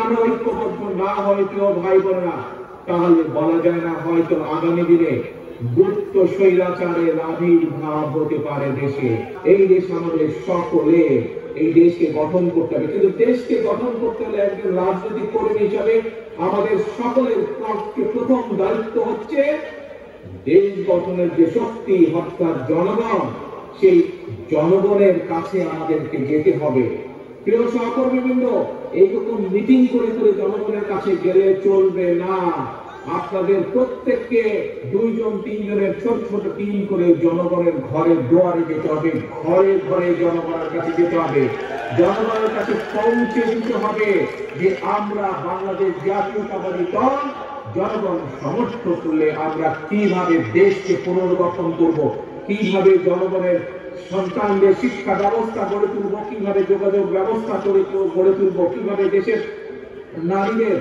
আমরা ঐক্যবদ্ধ না হই প্রিয় ভাই বোনেরা, তাহলে বলা যায় না হয়তো আগামী দিনে গুপ্ত স্বৈরাচারের আবির্ভাব হতে পারে দেশে। এই দেশ আমাদের সকলে, এই দেশকে গঠন করতে হবে, কিন্তু দেশকে গঠন করতে হলে একজন রাজনৈতিক কর্মী হিসাবে আমাদের সকলের প্রথম দায়িত্ব হচ্ছে দেশ গঠনের যে শক্তি অর্থাৎ জনগণ, সেই জনগণের কাছে আমাদেরকে যেতে হবে। প্রিয় সহকর্মীবৃন্দ, এইরকম মিটিং করে করে জনগণের কাছে গেলে চলবে না। আপনাদের প্রত্যেককে 2 জন 3 জনের ছোট ছোট টিম করে জনগণের ঘরের দুয়ারে যেতে হবে, ঘরে ঘরে জনগণের কাছে যেতে হবে, জনগণের কাছে পৌঁছে দিতে হবে যে আমরা বাংলাদেশ জাতীয়তাবাদী দল জনগণ সমর্থন করলে আমরা কিভাবে দেশকে পুনর্গঠন করব, কিভাবে জনগণের সন্তানদের শিক্ষা ব্যবস্থা গড়ে তুলব, কিভাবে যোগাযোগ ব্যবস্থা গড়ে তুলব, কিভাবে দেশের নারীদের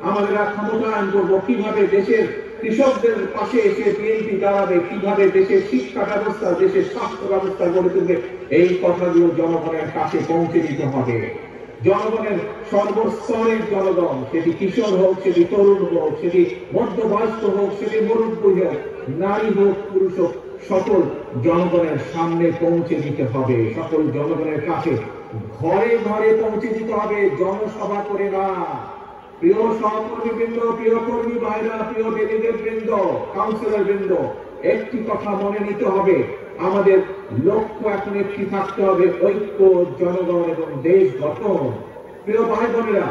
আমাদের ক্ষমতায়ন করব, কিভাবে দেশের কৃষকদের পাশে এসে বিএনপি দাঁড়াবে, কিভাবে দেশের শিক্ষা ব্যবস্থা, দেশের স্বাস্থ্য ব্যবস্থা গড়ে তুলবে, এই কথাগুলো জনগণের কাছে পৌঁছে দিতে হবে। জনগণের সর্বস্তরের জনগণ, সেটি কিশোর হোক, সেটি তরুণ হোক, সেটি মধ্যবয়স্ক হোক, সেটি মুরব্বী হোক, নারী হোক, পুরুষ হোক, সকল জনগণের সামনে পৌঁছে দিতে হবে, সকল জনগণের কাছে ঘরে ঘরে পৌঁছে দিতে হবে, জনসভা করে না। প্রিয় সহকর্মীবৃন্দ, প্রিয় কর্মী ভাইরা, প্রিয় ডেলিগেট বৃন্দ, কাউন্সিলর বৃন্দ, একটি কথা মনে নিতে হবে, আমাদের লক্ষ্য এখন একটি থাকতে হবে, ঐক্য, জনগণ এবং দেশ গঠন। প্রিয় ভাই বোনেরা,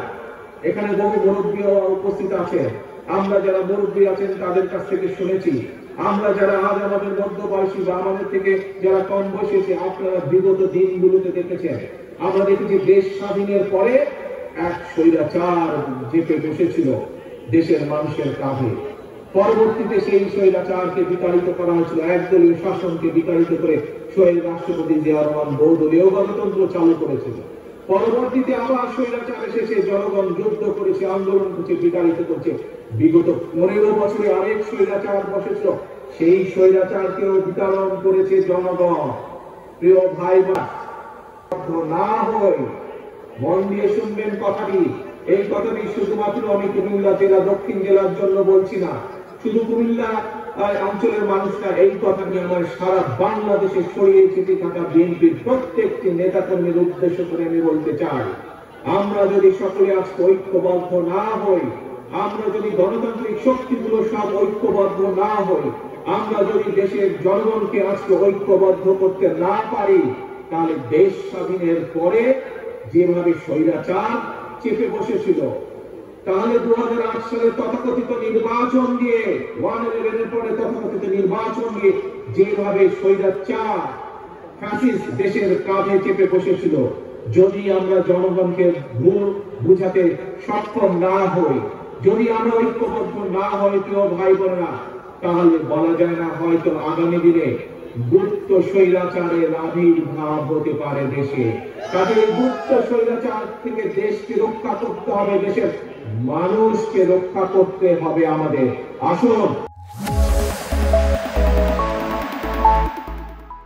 এখানে বহু মুরব্বী উপস্থিত আছে, আমরা যারা মুরব্বী আছেন তাদের কাছ থেকে শুনেছি, আমরা যারা আজ আমাদের মধ্যবয়সী বা আমাদের থেকে যারা কম বয়সী, আপনারা বিগত দিনগুলোতে দেখেছেন, আমরা দেখেছি দেশ স্বাধীনের পরে এক স্বৈরাচার চেপে বসেছিল দেশের মানুষের কাঁধে। পরবর্তীতে সেই স্বৈরাচারকে বিতাড়িত করা হয়েছিল, একদলীয় শাসনকে বিতাড়িত করে শহীদ রাষ্ট্রপতি জিয়া রহমান বহুদলীয় গণতন্ত্র চালু করেছিল। পরবর্তীতে আবার স্বৈরাচার এসেছে, জনগণ যুদ্ধ করেছে, আন্দোলন করছে, বিতাড়িত করছে। বিগত 15 বছরে আরেক স্বৈরাচার বসেছিল, সেই স্বৈরাচারকেও বিতাড়ন করেছে জনগণ। প্রিয় ভাই না হয়, মন দিয়ে শুনবেন কথাটি, এই কথাটি শুধুমাত্র আমি কুমিল্লা জেলা দক্ষিণ জেলার জন্য বলছি না, শুধু কুমিল্লা অঞ্চলের মানুষরা, এই কথাটি আমার সারা বাংলাদেশে ছড়িয়ে ছিটিয়ে থাকা বিএনপির প্রত্যেকটি নেতাকর্মীর উদ্দেশ্য করে আমি বলতে চাই, আমরা যদি সকলে আজকে ঐক্যবদ্ধ না হই, আমরা যদি গণতান্ত্রিক শক্তিগুলো সব ঐক্যবদ্ধ না হই, আমরা যদি দেশের জনগণকে আজকে ঐক্যবদ্ধ করতে না পারি, তাহলে দেশ স্বাধীনের পরে যেভাবে স্বৈরাচার চেপে বসেছিল, তাহলে 2008 সালে তথাকথিত নির্বাচন দিয়ে, 1/11 পরে তথাকথিত নির্বাচন দিয়ে যেভাবে স্বৈরাচার ফ্যাসিস্ট দেশের কাঁধে চেপে বসেছিল, যদি আমরা জনগণকে বুঝাতে সক্ষম না হই, যদি আমরা ঐক্যবদ্ধ না হই প্রিয় ভাই বোনেরা, তাহলে বলা যায় না হয়তো আগামী দিনে গুপ্ত স্বৈরাচারের আবির্ভাব হতে পারে দেশে। তাদের গুপ্ত স্বৈরাচার থেকে দেশকে রক্ষা করতে হবে, দেশের মানুষকে রক্ষা করতে হবে আমাদের। আসুন